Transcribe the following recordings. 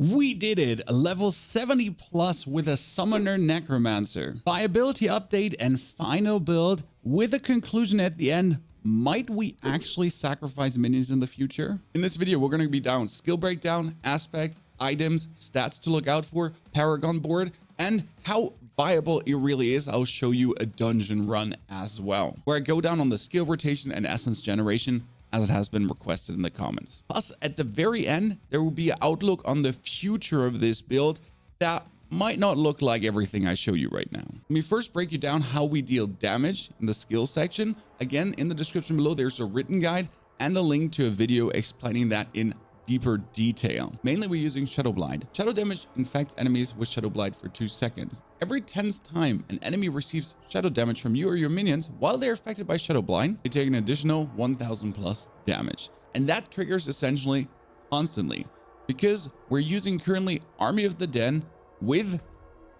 We did it, level 70 plus with a Summoner Necromancer. Viability update and final build with a conclusion at the end. Might we actually sacrifice minions in the future? In this video, we're going to be down skill breakdown, aspects, items, stats to look out for, Paragon board, and how viable it really is. I'll show you a dungeon run as well, where I go down on the skill rotation and essence generation, as it has been requested in the comments. Plus, at the very end, there will be an outlook on the future of this build that might not look like everything I show you right now. Let me first break you down how we deal damage in the skill section. Again, in the description below, there's a written guide and a link to a video explaining that in deeper detail. Mainly we're using Shadow Blight. Shadow damage infects enemies with Shadow Blight for 2 seconds. Every 10th time an enemy receives shadow damage from you or your minions while they're affected by Shadow Blight, they take an additional 1000 plus damage. And that triggers essentially constantly because we're using currently Army of the Den with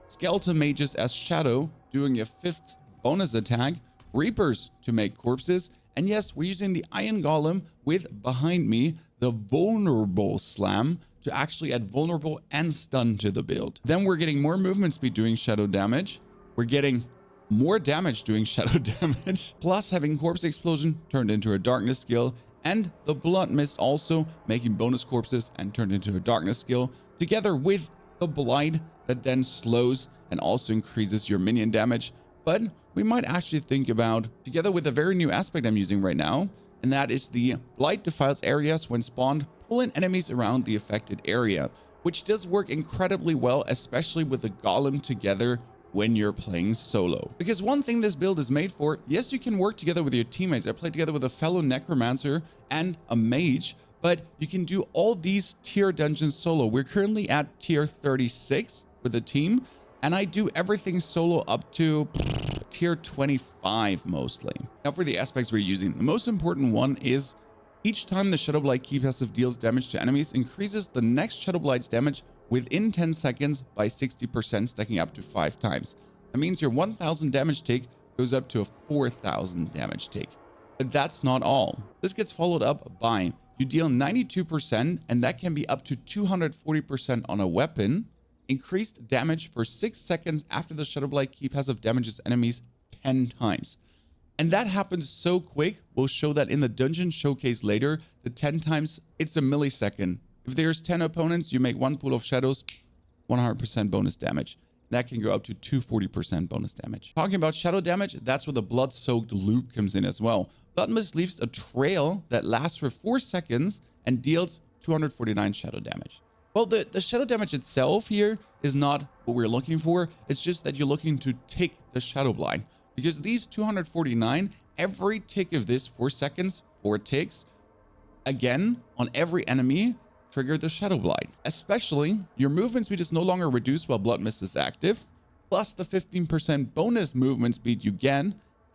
Skeleton Mages as Shadow, doing a 5th bonus attack, Reapers to make corpses, and yes, we're using the Iron Golem with, behind me, the Vulnerable Slam to actually add Vulnerable and Stun to the build. Then we're getting more movement speed doing Shadow damage. We're getting more damage doing Shadow damage, plus having Corpse Explosion turned into a Darkness skill, and the Blood Mist also making bonus corpses and turned into a Darkness skill, together with the Blight that then slows and also increases your minion damage. But we might actually think about, together with a very new aspect I'm using right now, and that is the Blight defiles areas when spawned, pulling enemies around the affected area, which does work incredibly well, especially with the Golem together when you're playing solo. Because one thing this build is made for, yes, you can work together with your teammates. I played together with a fellow Necromancer and a Mage, but you can do all these tier dungeons solo. We're currently at tier 36 with a team, and I do everything solo up to tier 25 mostly. Now for the aspects we're using, the most important one is each time the Shadow Blight key passive deals damage to enemies, increases the next Shadow Blight's damage within 10 seconds by 60%, stacking up to 5 times. That means your 1000 damage take goes up to a 4000 damage take. But that's not all. This gets followed up by you deal 92%, and that can be up to 240% on a weapon. Increased damage for 6 seconds after the Shadow Blight key passive damages enemies 10 times. And that happens so quick, we'll show that in the dungeon showcase later. The 10 times, it's a millisecond. If there's 10 opponents, you make 1 pool of shadows, 100% bonus damage. That can go up to 240% bonus damage. Talking about shadow damage, that's where the blood-soaked loop comes in as well. Blood Mist leaves a trail that lasts for 4 seconds and deals 249 shadow damage. Well, the shadow damage itself here is not what we're looking for. It's just that you're looking to tick the Shadow Blight. Because these 249, every tick of this 4 seconds, 4 ticks, again, on every enemy, trigger the Shadow Blight. Especially, your movement speed is no longer reduced while Blood Mist is active, plus the 15% bonus movement speed you get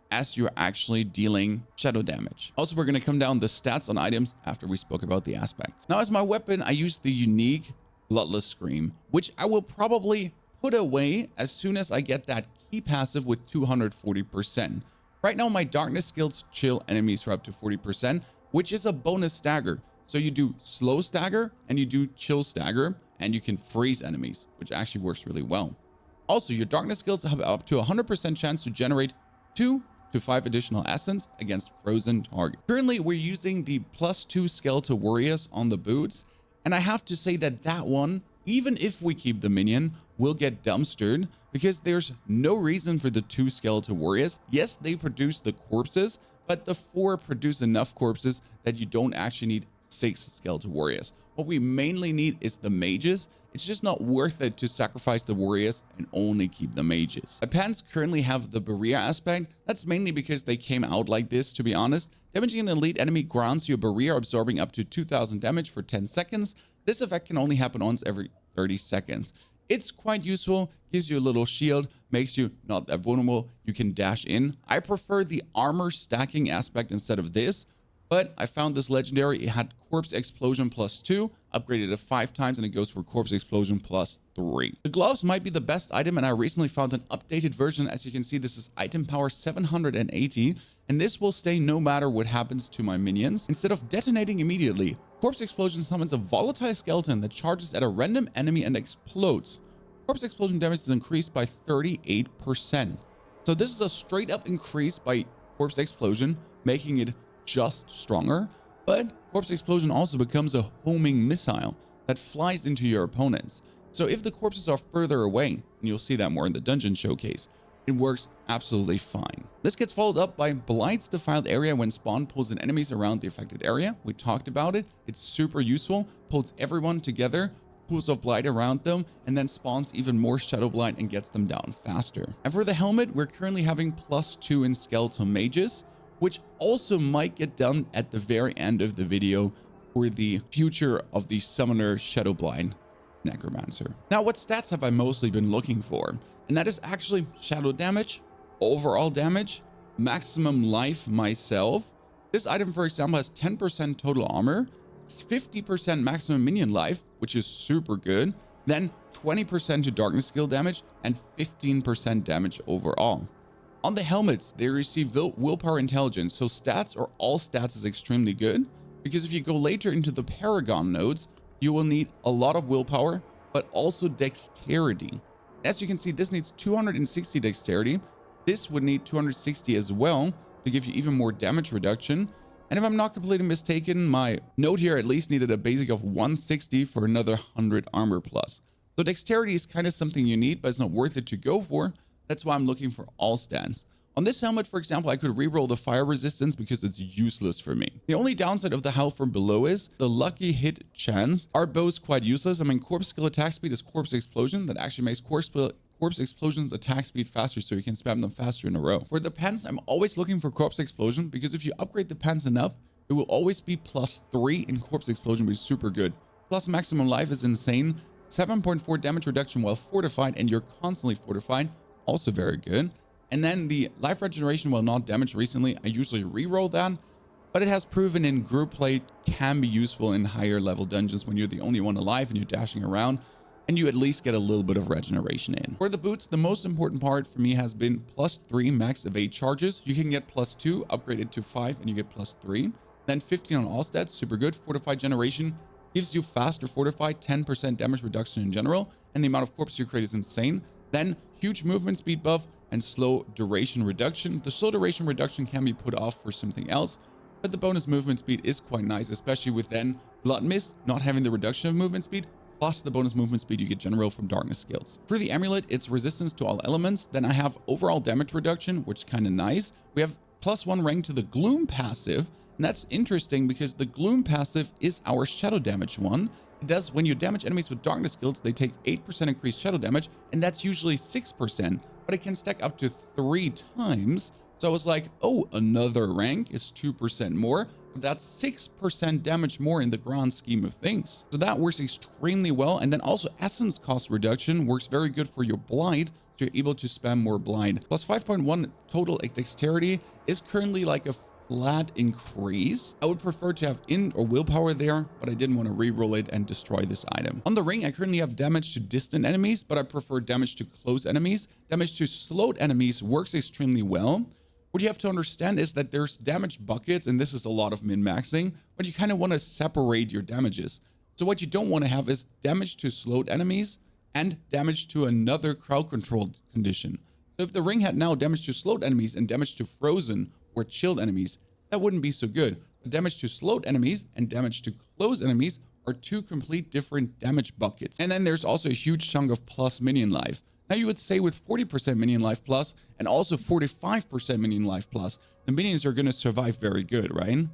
as you're actually dealing shadow damage. Also, we're going to come down the stats on items after we spoke about the aspects. Now, as my weapon, I use the unique Bloodless Scream, which I will probably put away as soon as I get that key passive with 240%. Right now, my darkness skills chill enemies for up to 40%, which is a bonus stagger. So you do slow stagger and you do chill stagger, and you can freeze enemies, which actually works really well. Also, your darkness skills have up to 100% chance to generate 2 to 5 additional essence against frozen target. Currently, we're using the +2 Skeletal Warriors on the boots, and I have to say that that one, even if we keep the minion, will get dumpstered because there's no reason for the 2 Skeletal Warriors. Yes, they produce the corpses, but the 4 produce enough corpses that you don't actually need 6 Skeletal Warriors. What we mainly need is the mages. It's just not worth it to sacrifice the warriors and only keep the mages. My pants currently have the barrier aspect. That's mainly because they came out like this, to be honest. Damaging an elite enemy grants you a barrier absorbing up to 2000 damage for 10 seconds. This effect can only happen once every 30 seconds. It's quite useful, gives you a little shield, makes you not that vulnerable. You can dash in. I prefer the armor stacking aspect instead of this, but I found this legendary. It had Corpse Explosion +2, upgraded it 5 times, and it goes for Corpse Explosion +3. The gloves might be the best item, and I recently found an updated version. As you can see, this is item power 780, and this will stay no matter what happens to my minions. Instead of detonating immediately, Corpse Explosion summons a volatile skeleton that charges at a random enemy and explodes. Corpse Explosion damage is increased by 38%. So this is a straight up increase by Corpse Explosion, making it just stronger. But Corpse Explosion also becomes a homing missile that flies into your opponents. So if the corpses are further away, and you'll see that more in the dungeon showcase, it works absolutely fine. This gets followed up by Blight's Defiled Area when spawn pulls in enemies around the affected area. We talked about it. It's super useful. Pulls everyone together, pools of blight around them, and then spawns even more shadow blight and gets them down faster. And for the helmet, we're currently having +2 in skeletal mages, which also might get done at the very end of the video for the future of the Summoner Shadowblind Necromancer. Now, what stats have I mostly been looking for? And that is actually shadow damage, overall damage, maximum life myself. This item, for example, has 10% total armor, 50% maximum minion life, which is super good, then 20% to darkness skill damage, and 15% damage overall. On the helmets, they receive willpower intelligence, so stats or all stats is extremely good, because if you go later into the Paragon nodes, you will need a lot of willpower, but also dexterity. As you can see, this needs 260 dexterity. This would need 260 as well to give you even more damage reduction. And if I'm not completely mistaken, my note here at least needed a basic of 160 for another 100 armor plus. So dexterity is kind of something you need, but it's not worth it to go for. That's why I'm looking for all stats. On this helmet, for example, I could reroll the fire resistance because it's useless for me. The only downside of the health from below is the lucky hit chance. Are both quite useless. I mean, corpse skill attack speed is corpse explosion. That actually makes corpse explosions attack speed faster, so you can spam them faster in a row. For the pants, I'm always looking for corpse explosion because if you upgrade the pants enough, it will always be +3 in corpse explosion, which is super good. Plus maximum life is insane. 7.4 damage reduction while fortified, and you're constantly fortified. Also very good. And then the life regeneration while not damaged recently, I usually reroll that, but it has proven in group play can be useful in higher level dungeons when you're the only one alive and you're dashing around, and you at least get a little bit of regeneration in. For the boots, the most important part for me has been +3 max evade charges. You can get +2, upgraded to 5, and you get +3. Then 15 on all stats, super good. Fortified generation gives you faster fortified, 10% damage reduction in general, and the amount of corpse you create is insane. Then huge movement speed buff and slow duration reduction. The slow duration reduction can be put off for something else, but the bonus movement speed is quite nice, especially with then Blood Mist not having the reduction of movement speed, plus the bonus movement speed you get general from darkness skills. For the amulet, it's resistance to all elements. Then I have overall damage reduction, which is kind of nice. We have +1 rank to the gloom passive, and that's interesting because the gloom passive is our shadow damage one. It does, when you damage enemies with darkness skills, they take 8% increased shadow damage, and that's usually 6%, but it can stack up to 3 times. So I was like, oh, another rank is 2% more, but that's 6% damage more in the grand scheme of things. So that works extremely well. And then also essence cost reduction works very good for your blight, so you're able to spam more blight. Plus 5.1 total dexterity is currently like a flat increase. I would prefer to have int or willpower there, but I didn't want to re-roll it and destroy this item. On the ring, I currently have damage to distant enemies, but I prefer damage to close enemies. Damage to slowed enemies works extremely well. What you have to understand is that there's damage buckets, and this is a lot of min-maxing, but you kind of want to separate your damages. So what you don't want to have is damage to slowed enemies and damage to another crowd controlled condition. So if the ring had now damage to slowed enemies and damage to frozen or chilled enemies, that wouldn't be so good. But damage to slowed enemies and damage to closed enemies are two complete different damage buckets. And then there's also a huge chunk of plus minion life. Now you would say with 40% minion life plus and also 45% minion life plus, the minions are going to survive very good, right?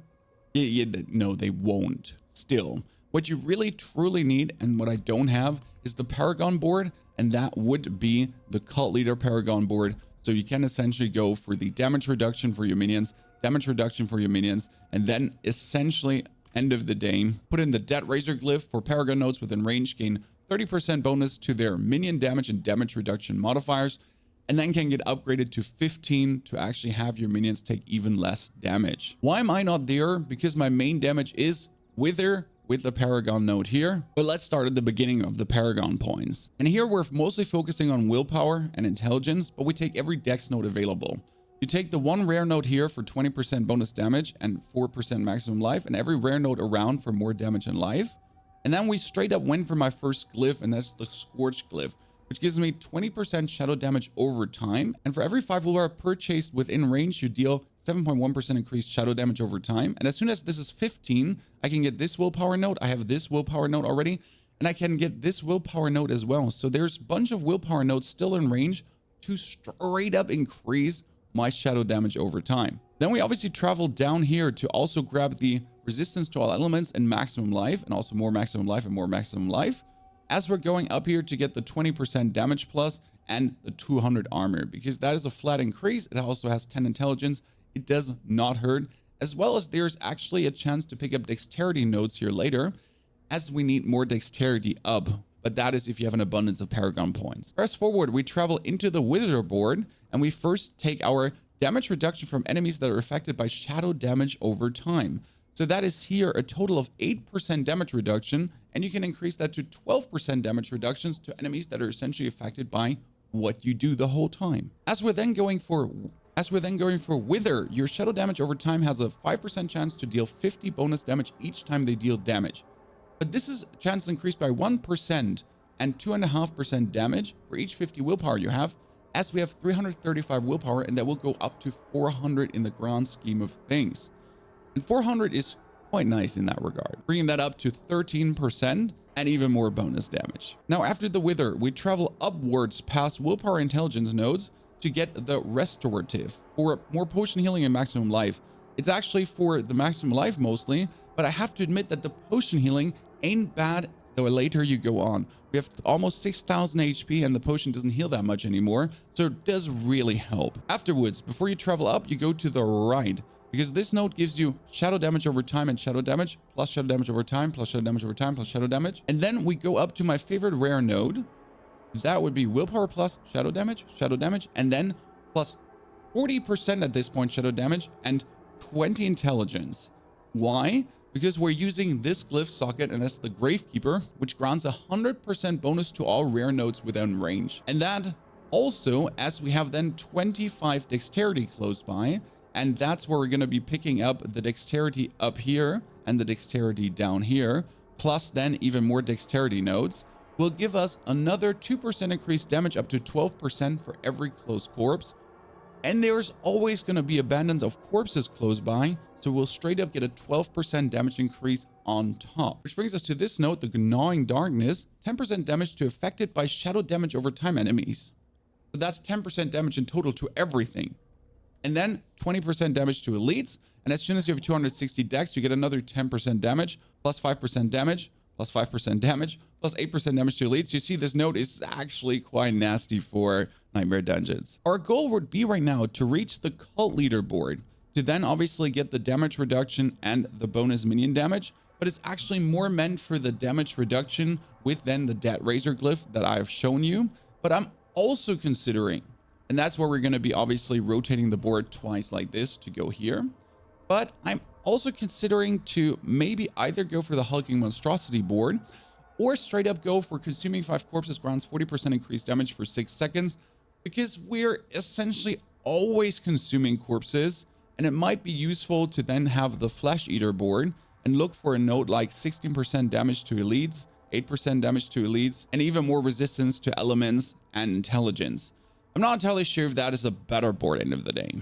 No, they won't. Still, what you really truly need, and what I don't have, is the Paragon board, and that would be the Cult Leader Paragon board. So you can essentially go for the damage reduction for your minions, damage reduction for your minions, and then essentially, end of the day, put in the Dead Razor glyph for Paragon nodes within range, gain 30% bonus to their minion damage and damage reduction modifiers, and then can get upgraded to 15 to actually have your minions take even less damage. Why am I not there? Because my main damage is Wither with the Paragon node here. But let's start at the beginning of the Paragon points. And here we're mostly focusing on willpower and intelligence, but we take every dex node available. You take the one rare node here for 20% bonus damage and 4% maximum life, and every rare node around for more damage and life. And then we straight up went for my first glyph, and that's the Scorch glyph, which gives me 20% shadow damage over time. And for every 5 willpower purchased within range, you deal 7.1% increased shadow damage over time. And as soon as this is 15, I can get this willpower node. I have this willpower node already, and I can get this willpower node as well. So there's a bunch of willpower nodes still in range to straight up increase my shadow damage over time. Then we obviously travel down here to also grab the resistance to all elements and maximum life, and also more maximum life and more maximum life, as we're going up here to get the 20% damage plus and the 200 armor, because that is a flat increase. It also has 10 intelligence. It does not hurt, as well as there's actually a chance to pick up dexterity nodes here later, as we need more dexterity up. But that is if you have an abundance of Paragon points. Press forward, we travel into the Wither board, and we first take our damage reduction from enemies that are affected by shadow damage over time. So that is here a total of 8% damage reduction, and you can increase that to 12% damage reductions to enemies that are essentially affected by what you do the whole time. As we're then going for Wither, your shadow damage over time has a 5% chance to deal 50 bonus damage each time they deal damage. But this is chance increased by 1% and 2.5% damage for each 50 willpower you have, as we have 335 willpower, and that will go up to 400 in the grand scheme of things. And 400 is quite nice in that regard, bringing that up to 13% and even more bonus damage. Now, after the Wither, we travel upwards past willpower intelligence nodes to get the Restorative for more potion healing and maximum life. It's actually for the maximum life mostly, but I have to admit that the potion healing ain't bad the later you go on. We have almost 6,000 HP, and the potion doesn't heal that much anymore, so it does really help. Afterwards, before you travel up, you go to the right, because this node gives you shadow damage over time and shadow damage, plus shadow damage over time, plus shadow damage over time, plus shadow damage. And then we go up to my favorite rare node. That would be willpower plus shadow damage, and then plus 40% at this point shadow damage and 20 intelligence. Why? Because we're using this glyph socket, and that's the Gravekeeper, which grants 100% bonus to all rare nodes within range. And that also, as we have then 25 dexterity close by, and that's where we're going to be picking up the dexterity up here and the dexterity down here, plus then even more dexterity nodes, will give us another 2% increased damage up to 12% for every close corpse. And there's always going to be abundance of corpses close by, so we'll straight up get a 12% damage increase on top. Which brings us to this note, the Gnawing Darkness, 10% damage to affected by shadow damage over time enemies. So that's 10% damage in total to everything. And then 20% damage to elites, and as soon as you have 260 dex, you get another 10% damage, plus 5% damage, plus 5% damage, plus 8% damage to elites. You see this note is actually quite nasty for Nightmare Dungeons. Our goal would be right now to reach the cult leaderboard, to then obviously get the damage reduction and the bonus minion damage, but it's actually more meant for the damage reduction with then the Dead Razor glyph that I've shown you. But I'm also considering, and that's where we're going to be obviously rotating the board twice like this to go here, but I'm also considering to maybe either go for the Hulking Monstrosity board, or straight up go for Consuming 5 Corpses grants 40% increased damage for 6 seconds, because we're essentially always consuming corpses, and it might be useful to then have the Flesh Eater board and look for a node like 16% damage to elites, 8% damage to elites, and even more resistance to elements and intelligence. I'm not entirely sure if that is a better board end of the day.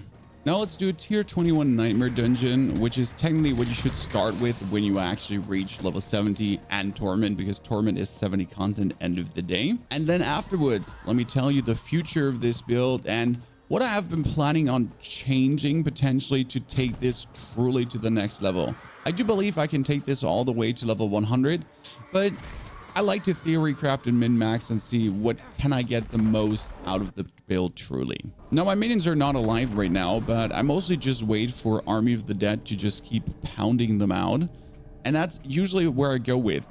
Now let's do a tier 21 Nightmare Dungeon, which is technically what you should start with when you actually reach level 70 and Torment, because Torment is 70 content end of the day. And then afterwards, let me tell you the future of this build and what I have been planning on changing potentially to take this truly to the next level. I do believe I can take this all the way to level 100, but I like to theory craft and min-max and see what can I get the most out of the build truly. Now my minions are not alive right now, but I mostly just wait for Army of the Dead to just keep pounding them out. And that's usually where I go with.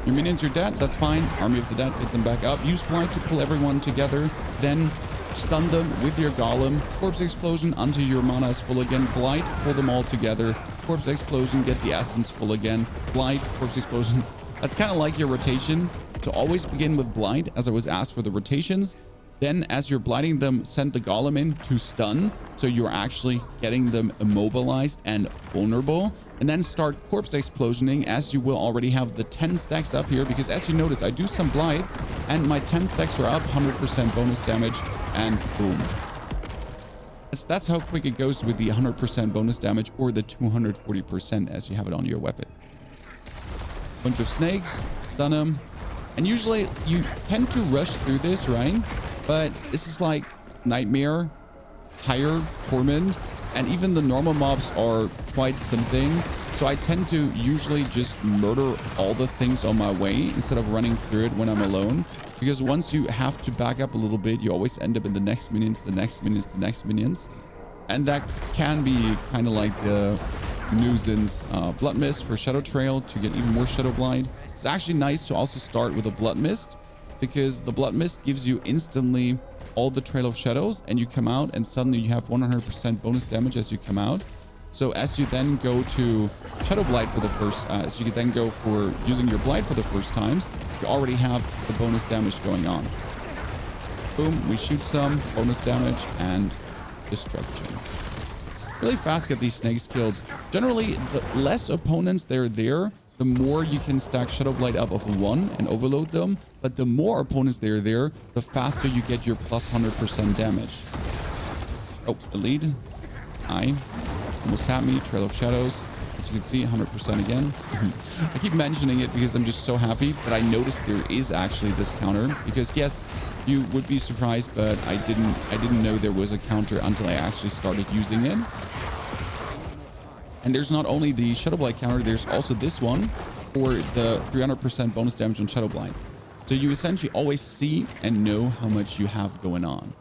Your minions are dead, that's fine. Army of the Dead, pick them back up. Use Blight to pull everyone together. Then stun them with your Golem. Corpse Explosion until your mana is full again. Blight, pull them all together. Corpse Explosion, get the essence full again. Blight, Corpse Explosion. That's kind of like your rotation, to always begin with Blight, as I was asked for the rotations. Then as you're blighting them, send the golem in to stun. So you're actually getting them immobilized and vulnerable. And then start corpse explosioning, as you will already have the 10 stacks up here. Because as you notice, I do some blights and my 10 stacks are up, 100% bonus damage, and boom. That's how quick it goes with the 100% bonus damage, or the 240% as you have it on your weapon. Bunch of snakes, stun them. And usually you tend to rush through this, right? But this is like Nightmare, Higher, Torment, and even the normal mobs are quite something. So I tend to usually just murder all the things on my way instead of running through it when I'm alone. Because once you have to back up a little bit, you always end up in the next minions, the next minions, the next minions. And that can be kind of like the nuisance. Blood Mist for Shadow Trail to get even more Shadow Blight. It's actually nice to also start with a Blood Mist, because the Blood Mist gives you instantly all the Trail of Shadows, and you come out and suddenly you have 100% bonus damage as you come out. So as you then go to Shadow Blight for the first, as you then go for using your Blight for the first times, you already have the bonus damage going on. Boom, we shoot some bonus damage and destruction. Really fast get these snakes killed. Generally, the less opponents there, the more you can stack Shadow Blight up of 1 and overload them. But the more opponents there, the faster you get your plus 100% damage. Oh, elite. Almost had me. Trail of Shadows. As you can see, 100% again. I keep mentioning it because I'm just so happy that I noticed there is actually this counter. Because yes, you would be surprised, but I didn't know there was a counter until I actually started using it. And there's not only the Shadow Blight counter, there's also this one for the 300% bonus damage on Shadow Blight. So you essentially always see and know how much you have going on.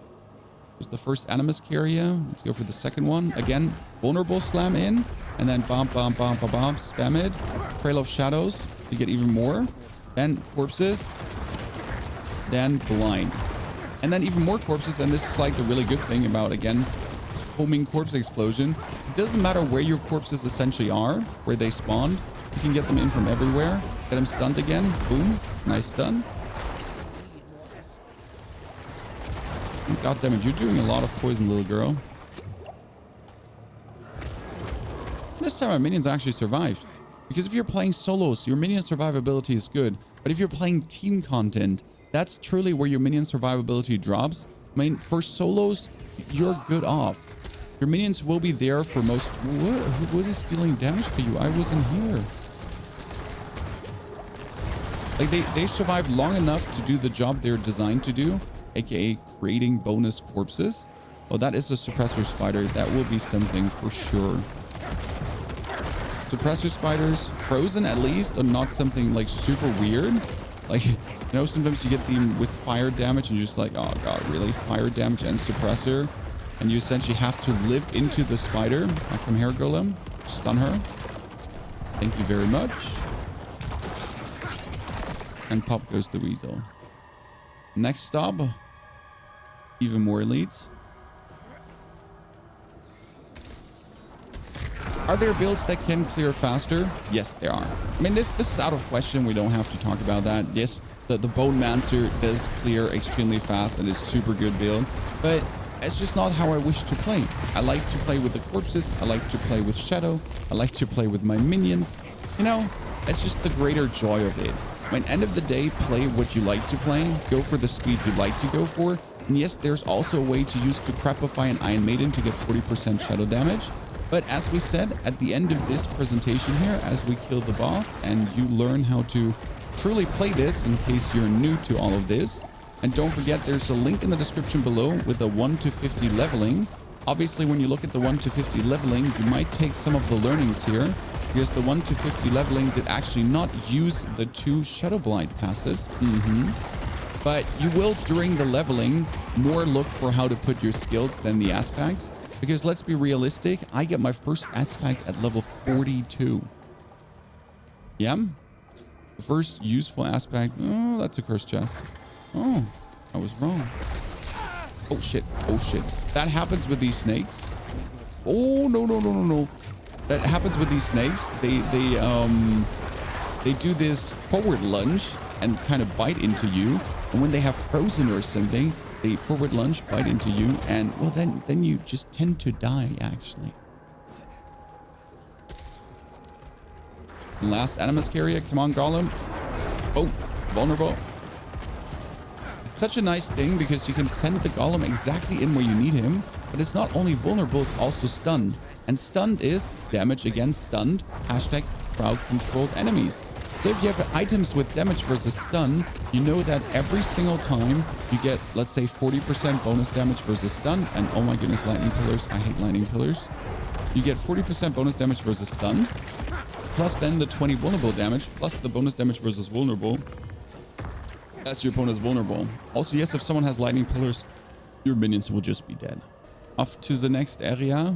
There's the first Animus Carrier. Let's go for the second one. Again, vulnerable slam in, and then bomb, spam it. Trail of Shadows to get even more. Then corpses. Then blind. And then even more corpses, and this is like the really good thing about, again, homing corpse explosion. It doesn't matter where your corpses essentially are, where they spawned. You can get them in from everywhere. Get them stunned again. Boom. Nice stun. God damn it, you're doing a lot of poison, little girl. This time my minions actually survived. Because if you're playing solos, your minion survivability is good. But if you're playing team content, that's truly where your minion survivability drops. I mean, for solos, you're good off. Your minions will be there for most... What is dealing damage to you? I wasn't here. Like, they survive long enough to do the job they're designed to do, aka creating bonus corpses. Oh, that is a suppressor spider. That will be something for sure. Suppressor spiders, frozen at least, are not something like super weird. Like, you know, sometimes you get them with fire damage and you're just like, oh god, really? Fire damage and suppressor? And you essentially have to live into the spider. Like from Hair Golem. Stun her. Thank you very much. And pop goes the weasel. Next stop. Even more elites. Are there builds that can clear faster? Yes, there are. I mean, this is out of question. We don't have to talk about that. Yes, the Bonemancer does clear extremely fast and it's super good build. But it's just not how I wish to play. I like to play with the corpses. I like to play with Shadow. I like to play with my minions. You know, it's just the greater joy of it. I mean, end of the day, play what you like to play. Go for the speed you like to go for. And yes, there's also a way to use Decrepify and Iron Maiden to get 40% shadow damage. But as we said, at the end of this presentation here, as we kill the boss and you learn how to truly play this in case you're new to all of this. And don't forget, there's a link in the description below with the 1 to 50 leveling. Obviously, when you look at the 1 to 50 leveling, you might take some of the learnings here, because the 1 to 50 leveling did actually not use the 2 Shadow Blight passes. But you will, during the leveling, more look for how to put your skills than the aspects. Because let's be realistic, I get my first aspect at level 42. Yeah? The first useful aspect. Oh, that's a cursed chest. Oh, I was wrong. Oh, shit. Oh, shit. That happens with these snakes. Oh, no. That happens with these snakes. They do this forward lunge and kind of bite into you. And when they have frozen or something, They forward lunge, bite into you, and well, then you just tend to die, actually. Last Animus Carrier. Come on, Golem. Oh, vulnerable. It's such a nice thing because you can send the Golem exactly in where you need him, but it's not only vulnerable, it's also stunned. And stunned is damage against stunned, hashtag crowd-controlled enemies. So if you have items with damage versus stun, you know that every single time you get, let's say, 40% bonus damage versus stun, and oh my goodness, lightning pillars, I hate lightning pillars. You get 40% bonus damage versus stun, plus then the 20 vulnerable damage, plus the bonus damage versus vulnerable, as your opponent is vulnerable. Also, yes, if someone has lightning pillars, your minions will just be dead. Off to the next area.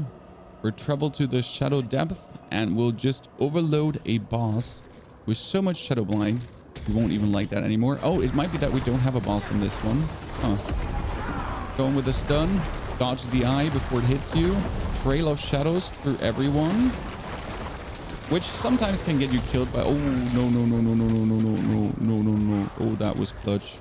We'll travel to the Shadow Depth, and we'll just overload a boss with so much Shadow Blind, you won't even like that anymore. Oh, it might be that we don't have a boss in this one. Huh. Going with a stun, dodge the eye before it hits you, trail of shadows through everyone, which sometimes can get you killed by... Oh, no, no, no, no, no, no, no, no, no, no, no, no. Oh, that was clutch.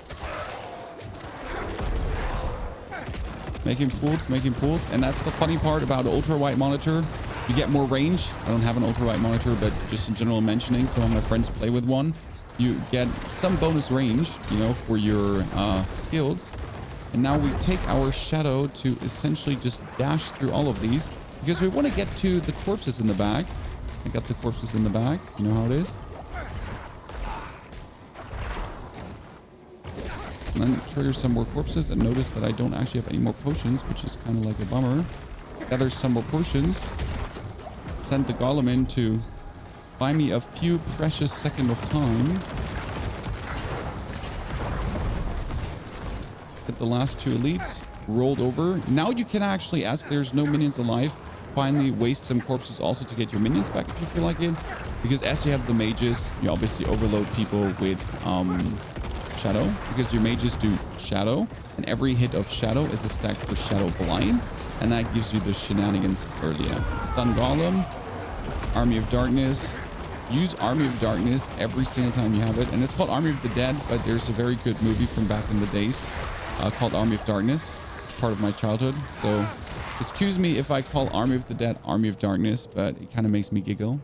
Making pools, and that's the funny part about ultra wide monitor. You get more range. I don't have an ultra wide monitor, but just in general mentioning, some of my friends play with one. You get some bonus range, you know, for your skills. And now we take our shadow to essentially just dash through all of these because we want to get to the corpses in the back. I got the corpses in the back. You know how it is. And then trigger some more corpses and notice that I don't actually have any more potions, which is kind of like a bummer. Gather some more potions. Send the Golem in to buy me a few precious seconds of time. Get the last two elites rolled over. Now you can actually, as there's no minions alive, finally waste some corpses also to get your minions back if you feel like it. Because as you have the mages, you obviously overload people with shadow, because your mages do shadow, and every hit of shadow is a stack for Shadow Blind, and that gives you the shenanigans earlier. Stun Golem, Army of Darkness. Use Army of Darkness every single time you have it, and it's called Army of the Dead, but there's a very good movie from back in the days called Army of Darkness. It's part of my childhood, so excuse me if I call Army of the Dead Army of Darkness, but it kind of makes me giggle.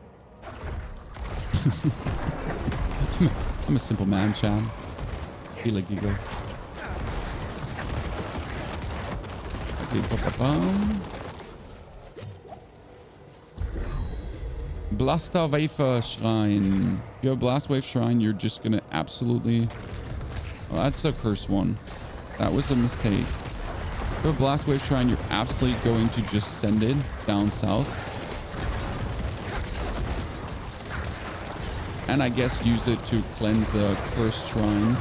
I'm a simple man, Chad. Feel like giggle. Okay, ba-ba-bum. Blaster Wafer Shrine. If you have Blast Wave Shrine, you're just gonna absolutely... Oh, that's a cursed one. That was a mistake. If you have Blast Wave Shrine, you're absolutely going to just send it down south. And I guess use it to cleanse a cursed shrine.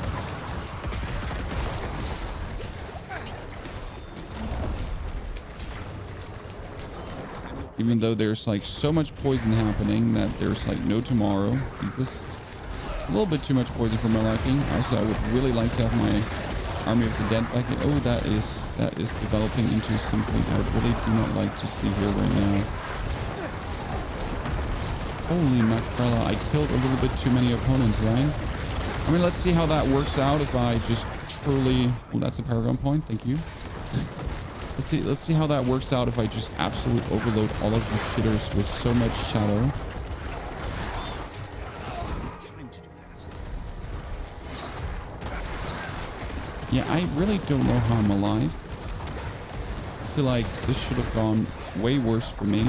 Even though there's like so much poison happening that there's like no tomorrow. Jesus. A little bit too much poison for my liking. Also, I would really like to have my Army of the Dead back. Oh, that is developing into something I really do not like to see here right now. Holy mackerel, I killed a little bit too many opponents, right? I mean, let's see how that works out if I just truly... Well, that's a Paragon point. Thank you. Let's see how that works out if I just absolutely overload all of the shitters with so much shadow. Yeah, I really don't know how I'm alive. I feel like this should have gone way worse for me.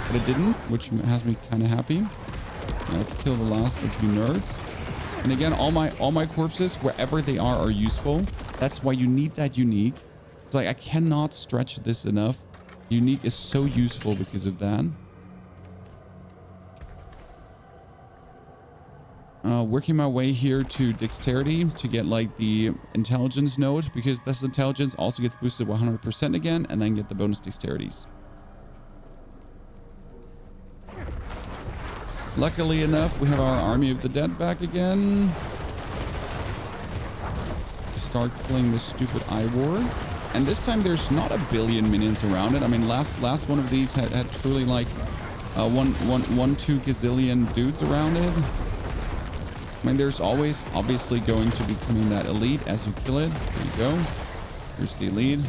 But it didn't, which has me kind of happy. Now let's kill the last of you nerds. And again, all my corpses, wherever they are useful. That's why you need that unique. It's like I cannot stretch this enough. Unique is so useful because of that. Working my way here to dexterity to get like the intelligence node, because this intelligence also gets boosted 100% again, and then get the bonus dexterities. Luckily enough, we have our Army of the Dead back again. To start killing this stupid eye ward. And this time there's not a billion minions around it. I mean, last one of these had truly like 2 gazillion dudes around it. I mean, there's always obviously going to be coming that elite as you kill it. There you go. Here's the elite.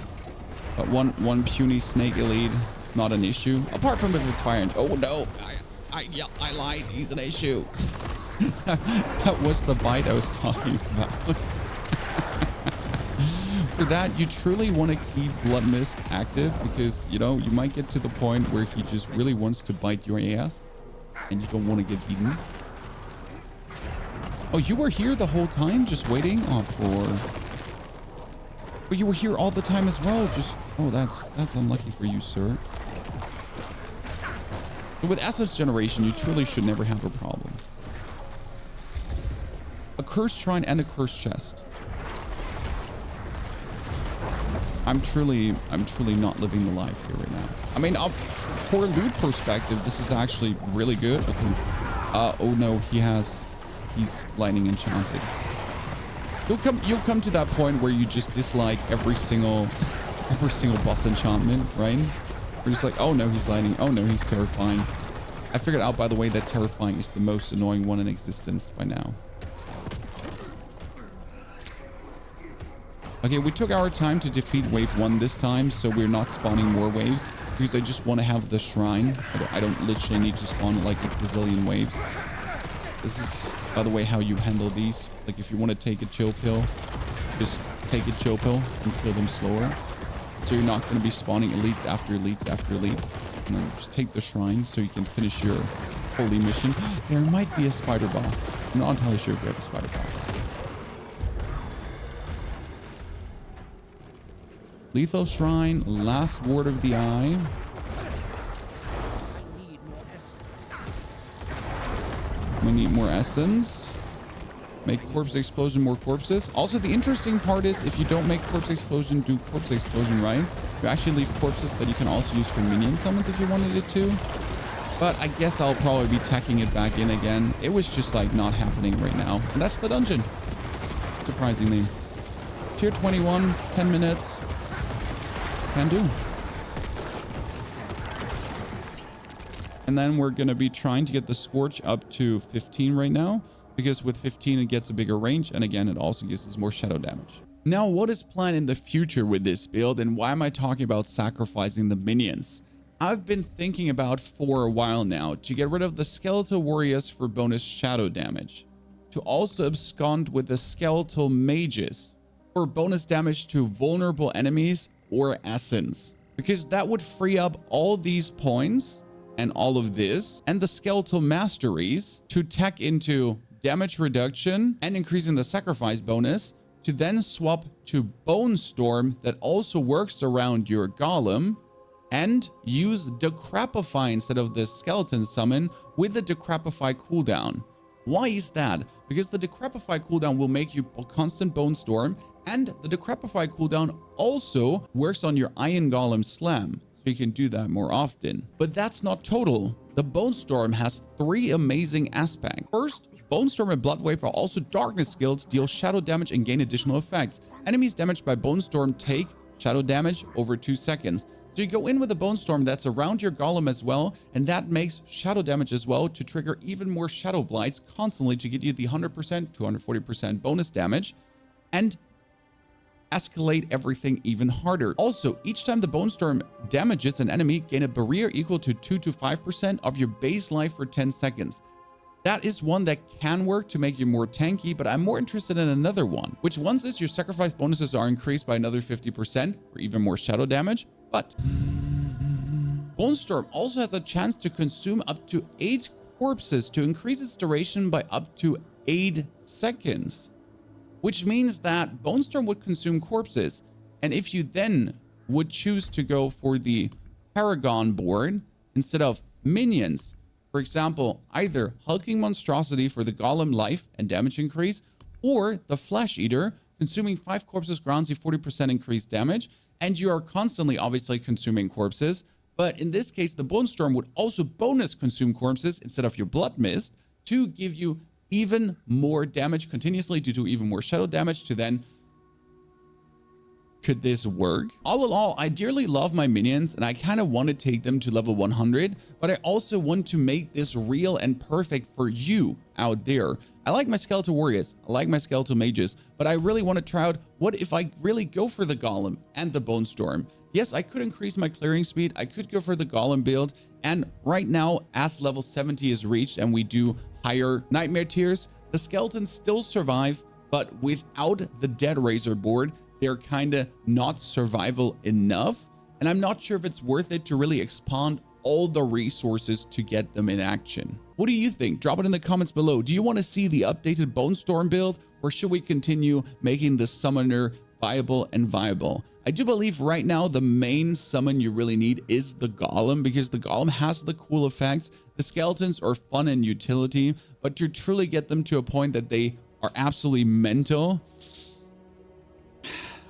But one puny snake elite, not an issue. Apart from if it's fire. Oh no, I lied. He's an issue. That was the bite I was talking about. For that, you truly want to keep Blood Mist active because, you know, you might get to the point where he just really wants to bite your ass and you don't want to get beaten. Oh, you were here the whole time just waiting? Oh, poor. But you were here all the time as well. Just, oh, that's unlucky for you, sir. But with Essence Generation, you truly should never have a problem. A cursed shrine and a cursed chest. I'm truly not living the life here right now. I mean, for loot perspective, this is actually really good. Okay. Oh no, he's lightning enchanted. You'll come to that point where you just dislike every single boss enchantment, right? You're just like, oh no, he's lightning. Oh no, he's terrifying. I figured out, by the way, that terrifying is the most annoying one in existence by now. Okay, we took our time to defeat wave 1 this time, so we're not spawning more waves because I just want to have the shrine. I don't literally need to spawn like a gazillion waves. This is, by the way, how you handle these. Like if you want to take a chill pill, just take a chill pill and kill them slower. So you're not going to be spawning elites after elites after elite. And then just take the shrine so you can finish your holy mission. There might be a spider boss. I'm not entirely sure if we have a spider boss. Lethal Shrine, last word of the eye. We need more essence. Make corpse explosion more corpses. Also, the interesting part is if you don't make corpse explosion, do corpse explosion, right? You actually leave corpses that you can also use for minion summons if you wanted it to. But I guess I'll probably be tacking it back in again. It was just like not happening right now. And that's the dungeon. Surprisingly. Tier 21, 10 minutes. Can do. And then we're going to be trying to get the Scorch up to 15 right now, because with 15 it gets a bigger range, and again it also gives us more shadow damage. Now, what is planned in the future with this build, and why am I talking about sacrificing the minions? I've been thinking about for a while now to get rid of the skeletal warriors for bonus shadow damage, to also abscond with the skeletal mages for bonus damage to vulnerable enemies or essence, because that would free up all these points and all of this and the skeletal masteries to tech into damage reduction and increasing the sacrifice bonus, to then swap to Bone Storm that also works around your golem, and use Decrepify instead of the skeleton summon with the Decrepify cooldown. Why is that? Because the Decrepify cooldown will make you a constant Bone Storm, and the Decrepify cooldown also works on your Iron Golem Slam, so you can do that more often. But that's not total. The Bone Storm has 3 amazing aspects. First, Bone Storm and Bloodwave are also darkness skills, deal shadow damage and gain additional effects. Enemies damaged by Bone Storm take shadow damage over 2 seconds. So you go in with a Bone Storm that's around your golem as well, and that makes shadow damage as well to trigger even more Shadow Blights constantly to get you the 100%, 240% bonus damage, and escalate everything even harder. Also, each time the Bone Storm damages an enemy, gain a barrier equal to 2 to 5% of your base life for 10 seconds. That is one that can work to make you more tanky, but I'm more interested in another one, which once is your sacrifice bonuses are increased by another 50% for even more shadow damage. But Bone Storm also has a chance to consume up to 8 corpses to increase its duration by up to 8 seconds, which means that Bone Storm would consume corpses. And if you then would choose to go for the Paragon board instead of minions, for example, either Hulking Monstrosity for the Golem life and damage increase, or the Flesh Eater, consuming 5 corpses grants you 40% increased damage, and you are constantly obviously consuming corpses. But in this case, the Bone Storm would also bonus consume corpses instead of your Blood Mist to give you even more damage continuously, to do even more shadow damage, to then could this work? All in all, I dearly love my minions and I kind of want to take them to level 100, but I also want to make this real and perfect for you out there. I like my skeletal warriors, I like my skeletal mages, but I really want to try out what if I really go for the golem and the bone storm. Yes, I could increase my clearing speed, I could go for the golem build, and right now as level 70 is reached and we do higher nightmare tiers, the skeletons still survive, but without the dead razor board, they're kind of not survival enough. And I'm not sure if it's worth it to really expand all the resources to get them in action. What do you think? Drop it in the comments below. Do you want to see the updated Bone Storm build, or should we continue making the summoner viable and viable? I do believe right now the main summon you really need is the golem, because the golem has the cool effects. The skeletons are fun and utility, but to truly get them to a point that they are absolutely mental,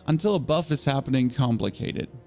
until a buff is happening, complicated.